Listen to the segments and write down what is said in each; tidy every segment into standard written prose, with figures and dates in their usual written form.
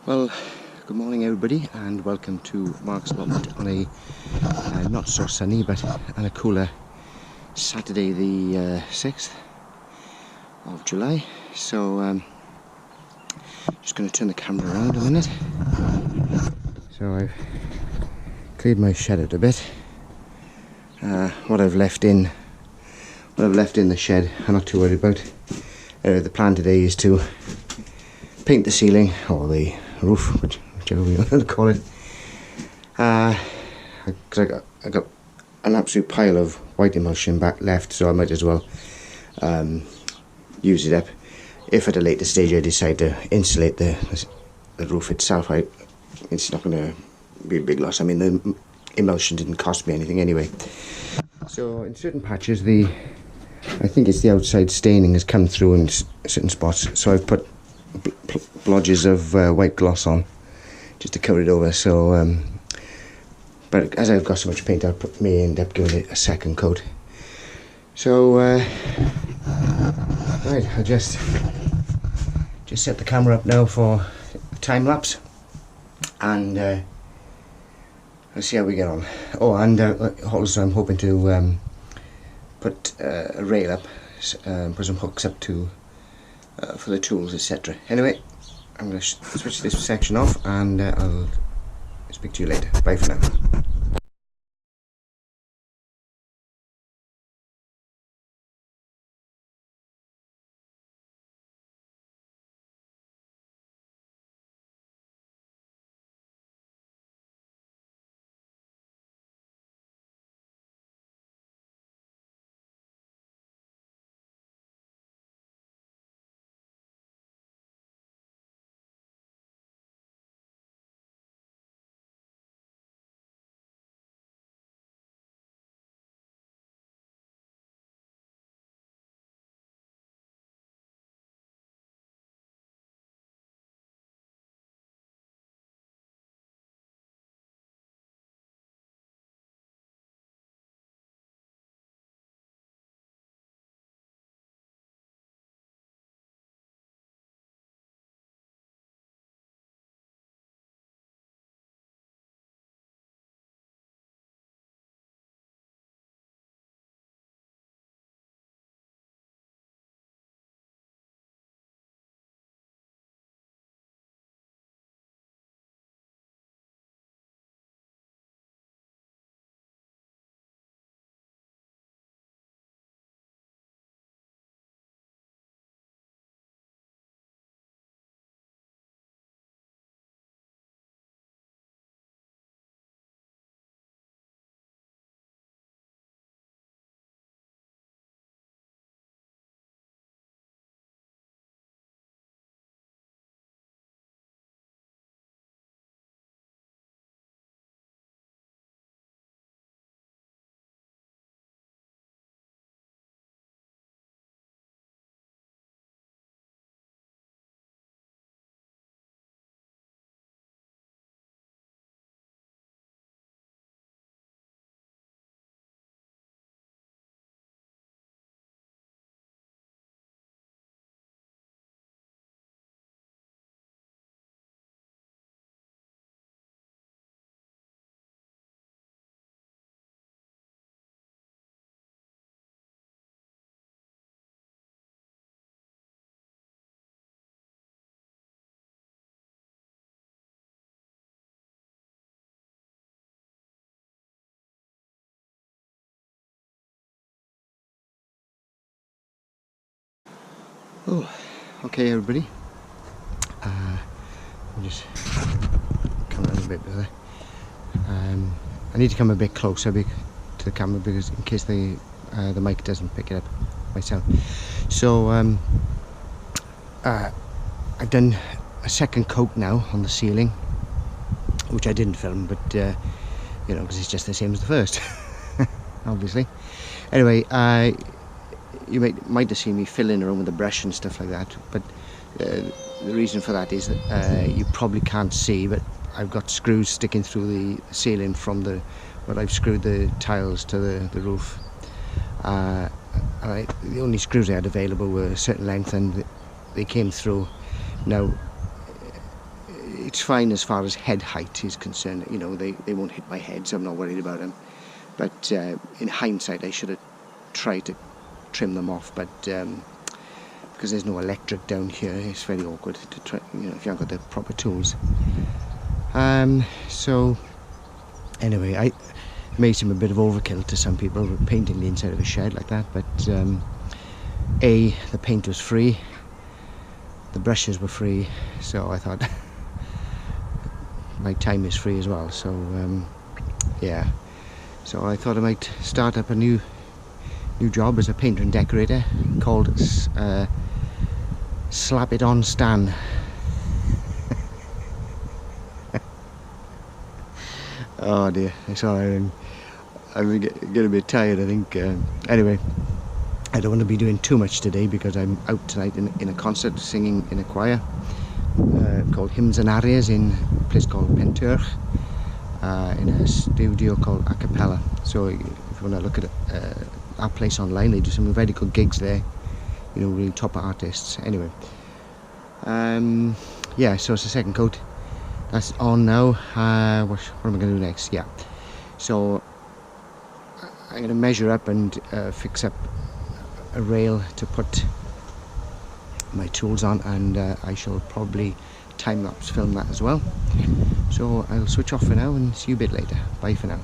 Well, good morning everybody, and welcome to Mark's allotment on a not so sunny but on a cooler Saturday the 6th of July. So just going to turn the camera around a minute. So I've cleared my shed out a bit. What I've left in the shed I'm not too worried about. The plan today is to paint the ceiling, or the roof, whichever we want to call it. Because I got an absolute pile of white emulsion back left, so I might as well use it up. If at a later stage I decide to insulate the roof itself, it's not going to be a big loss. I mean, the emulsion didn't cost me anything anyway. So in certain patches, I think it's the outside staining has come through in certain spots, so I've put blotches of white gloss on just to cover it over. So but as I've got so much paint, I may end up giving it a second coat. So right, I'll just set the camera up now for a time lapse, and let's see how we get on. Oh, and also I'm hoping to put a rail up, put some hooks up to for the tools, etc. Anyway, I'm going to switch this section off, and I'll speak to you later. Bye for now. Oh, okay everybody. I'll just come around a bit there. I need to come a bit closer to the camera, because in case the mic doesn't pick it up myself. So I've done a second coat now on the ceiling, which I didn't film, but you know, because it's just the same as the first, obviously. Anyway, you might have seen me fiddling around with a brush and stuff like that, but the reason for that is that you probably can't see, but I've got screws sticking through the ceiling from where I've screwed the tiles to the roof. The only screws I had available were a certain length, and they came through. Now, it's fine as far as head height is concerned. You know, they won't hit my head, so I'm not worried about them. But in hindsight, I should have tried to trim them off, but because there's no electric down here, it's very awkward to try, you know, if you haven't got the proper tools. So anyway, it may seem a bit of overkill to some people painting the inside of a shed like that, but A, the paint was free, the brushes were free, so I thought my time is free as well, so yeah, so I thought I might start up a new job as a painter and decorator called Slap It On Stan. Oh dear, sorry, I'm getting a bit tired, I think. Anyway, I don't want to be doing too much today because I'm out tonight in a concert, singing in a choir called Hymns and Arias in a place called Penturch, in a studio called A Cappella. So if you want to look at that place online, they do some very good gigs there, you know, really top artists. Anyway, yeah, so it's the second coat that's on now. What am I going to do next? Yeah, so I'm going to measure up and fix up a rail to put my tools on, and I shall probably time-lapse film that as well. So I'll switch off for now and see you a bit later. Bye for now.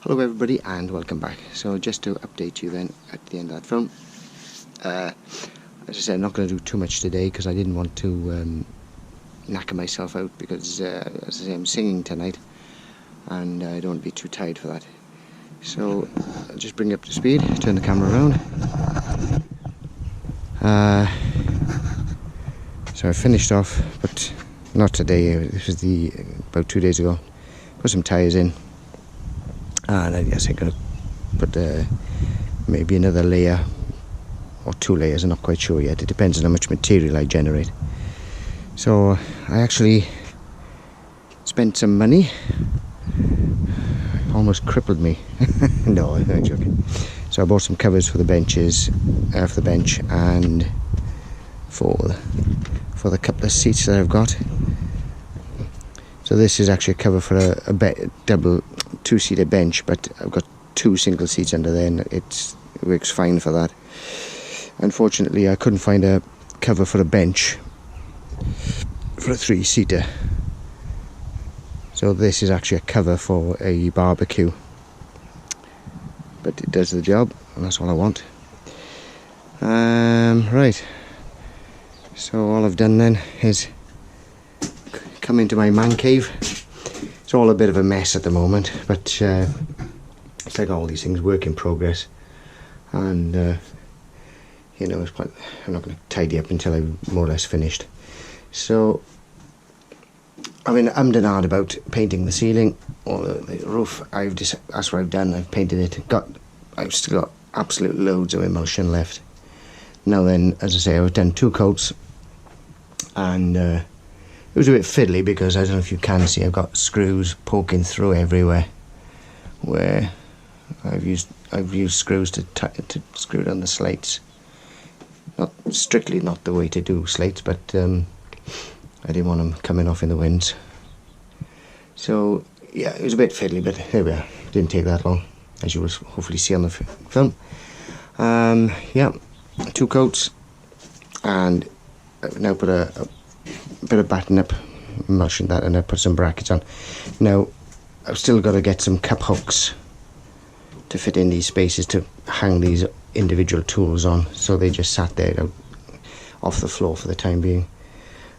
Hello everybody and welcome back. So just to update you then at the end of that film, as I said, I'm not going to do too much today because I didn't want to knacker myself out, because as I say, I'm singing tonight and I don't want to be too tired for that. So I'll just bring it up to speed, turn the camera around. So I finished off, but not today, this was about 2 days ago. Put some tyres in, and I guess I'm going to put maybe another layer or 2 layers, I'm not quite sure yet. It depends on how much material I generate. So I actually spent some money, almost crippled me. No, I'm not joking. So I bought some covers for the benches, for the bench, and for the couple of seats that I've got. So this is actually a cover for a double 2-seater bench, but I've got 2 single seats under there, and it works fine for that. Unfortunately, I couldn't find a cover for a bench for a 3-seater. So this is actually a cover for a barbecue, but it does the job, and that's all I want. Right. So all I've done then is come into my man cave. It's all a bit of a mess at the moment, but it's like all these things, work in progress, and you know, I'm not going to tidy up until I'm more or less finished. So I mean, I'm ummed and ahed about painting the ceiling or the roof. That's what I've done. I've painted it. I've still got absolute loads of emulsion left. Now then, as I say, I've done 2 coats, and it was a bit fiddly because I don't know if you can see, I've got screws poking through everywhere where I've used screws to screw down the slates. Not strictly not the way to do slates, but I didn't want them coming off in the winds. So yeah, it was a bit fiddly, but here we are. Didn't take that long, as you will hopefully see on the film. Yeah, 2 coats, and I've now put a bit of batten up, emulsion that, and I put some brackets on. Now I've still got to get some cup hooks to fit in these spaces to hang these individual tools on, so they just sat there off the floor for the time being.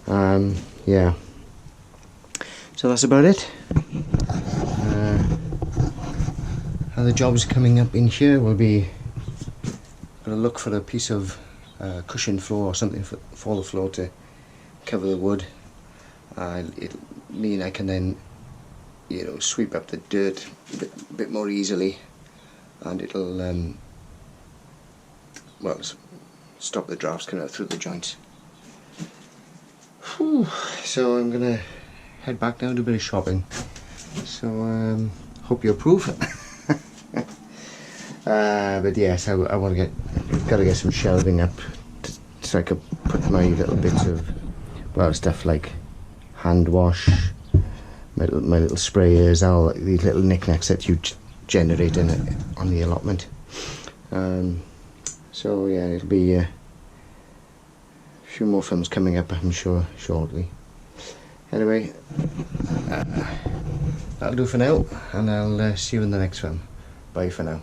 Yeah, so that's about it. How the job's coming up in here will be, gonna look for a piece of cushion floor or something for the floor to cover the wood. It'll mean I can then, sweep up the dirt a bit more easily, and it'll well, stop the drafts coming out through the joints. Whew. So I'm gonna head back now and do a bit of shopping. So hope you approve. But yes, I want to gotta get some shelving up so I could put my little bits of, well, stuff like hand wash, my little sprayers, all these little knickknacks that you generate on the allotment. So yeah, it'll be a few more films coming up, I'm sure, shortly. Anyway, that'll do for now, and I'll see you in the next film. Bye for now.